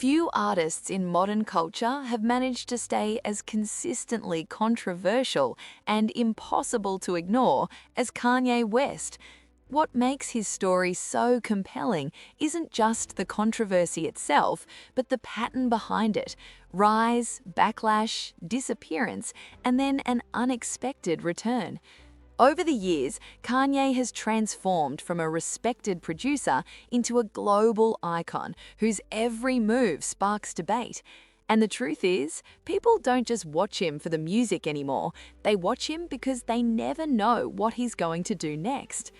Few artists in modern culture have managed to stay as consistently controversial and impossible to ignore as Kanye West. What makes his story so compelling isn't just the controversy itself, but the pattern behind it: rise, backlash, disappearance, and then an unexpected return. Over the years, Kanye has transformed from a respected producer into a global icon whose every move sparks debate. And the truth is, people don't just watch him for the music anymore, they watch him because they never know what he's going to do next.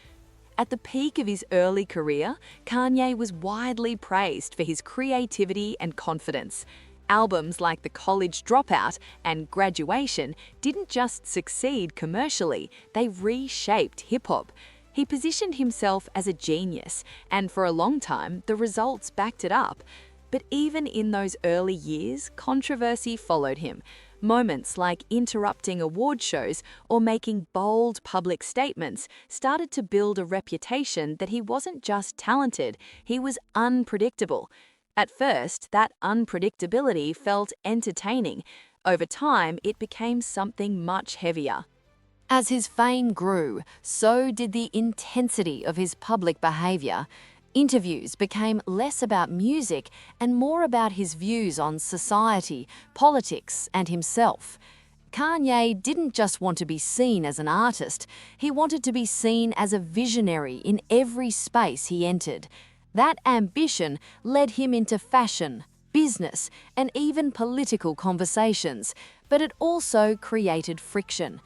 At the peak of his early career, Kanye was widely praised for his creativity and confidence. Albums like The College Dropout and Graduation didn't just succeed commercially, they reshaped hip-hop. He positioned himself as a genius, and for a long time, the results backed it up. But even in those early years, controversy followed him. Moments like interrupting award shows or making bold public statements started to build a reputation that he wasn't just talented, he was unpredictable. At first, that unpredictability felt entertaining. Over time, it became something much heavier. As his fame grew, so did the intensity of his public behavior. Interviews became less about music and more about his views on society, politics, and himself. Kanye didn't just want to be seen as an artist, he wanted to be seen as a visionary in every space he entered. That ambition led him into fashion, business, and even political conversations, but it also created friction.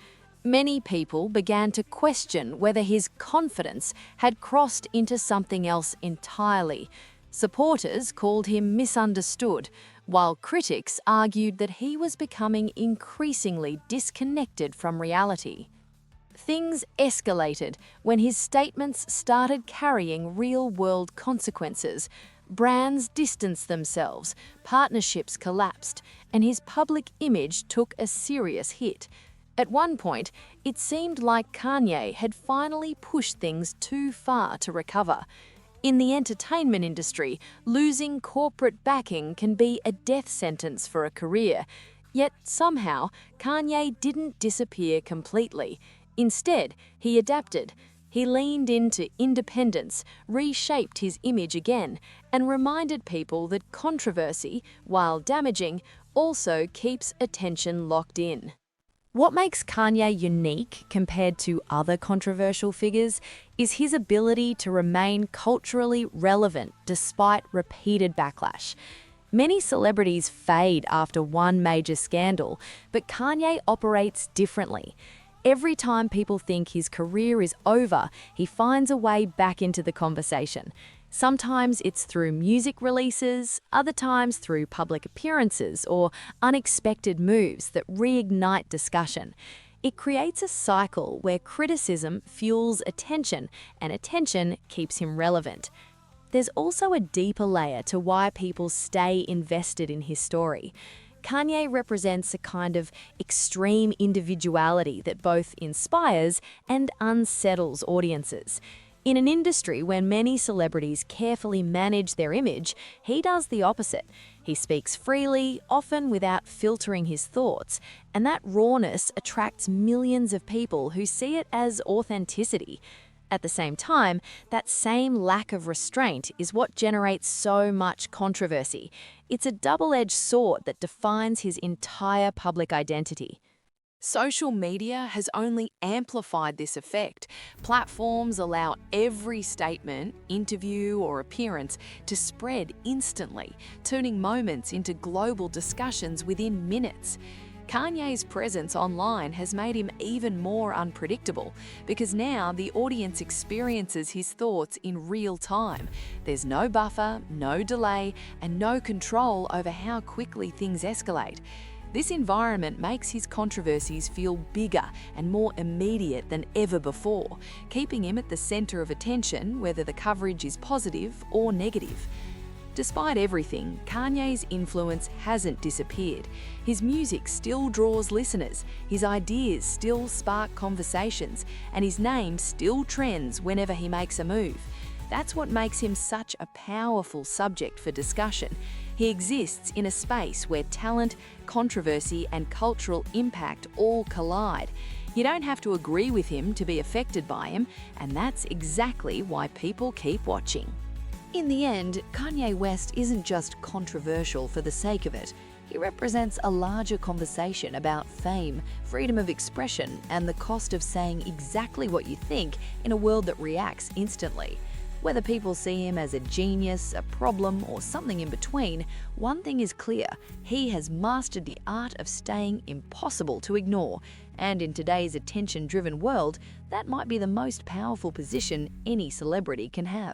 Many people began to question whether his confidence had crossed into something else entirely. Supporters called him misunderstood, while critics argued that he was becoming increasingly disconnected from reality. Things escalated when his statements started carrying real-world consequences. Brands distanced themselves, partnerships collapsed, and his public image took a serious hit. At one point, it seemed like Kanye had finally pushed things too far to recover. In the entertainment industry, losing corporate backing can be a death sentence for a career. Yet somehow, Kanye didn't disappear completely. Instead, he adapted. He leaned into independence, reshaped his image again, and reminded people that controversy, while damaging, also keeps attention locked in. What makes Kanye unique compared to other controversial figures is his ability to remain culturally relevant despite repeated backlash. Many celebrities fade after one major scandal, but Kanye operates differently. Every time people think his career is over, he finds a way back into the conversation. Sometimes it's through music releases, other times through public appearances or unexpected moves that reignite discussion. It creates a cycle where criticism fuels attention, and attention keeps him relevant. There's also a deeper layer to why people stay invested in his story. Kanye represents a kind of extreme individuality that both inspires and unsettles audiences. In an industry where many celebrities carefully manage their image, he does the opposite. He speaks freely, often without filtering his thoughts, and that rawness attracts millions of people who see it as authenticity. At the same time, that same lack of restraint is what generates so much controversy. It's a double-edged sword that defines his entire public identity. Social media has only amplified this effect. Platforms allow every statement, interview, or appearance to spread instantly, turning moments into global discussions within minutes. Kanye's presence online has made him even more unpredictable because now the audience experiences his thoughts in real time. There's no buffer, no delay, and no control over how quickly things escalate. This environment makes his controversies feel bigger and more immediate than ever before, keeping him at the center of attention whether the coverage is positive or negative. Despite everything, Kanye's influence hasn't disappeared. His music still draws listeners, his ideas still spark conversations, and his name still trends whenever he makes a move. That's what makes him such a powerful subject for discussion. He exists in a space where talent, controversy, and cultural impact all collide. You don't have to agree with him to be affected by him, and that's exactly why people keep watching. In the end, Kanye West isn't just controversial for the sake of it. He represents a larger conversation about fame, freedom of expression, and the cost of saying exactly what you think in a world that reacts instantly. Whether people see him as a genius, a problem, or something in between, one thing is clear: he has mastered the art of staying impossible to ignore. And in today's attention-driven world, that might be the most powerful position any celebrity can have.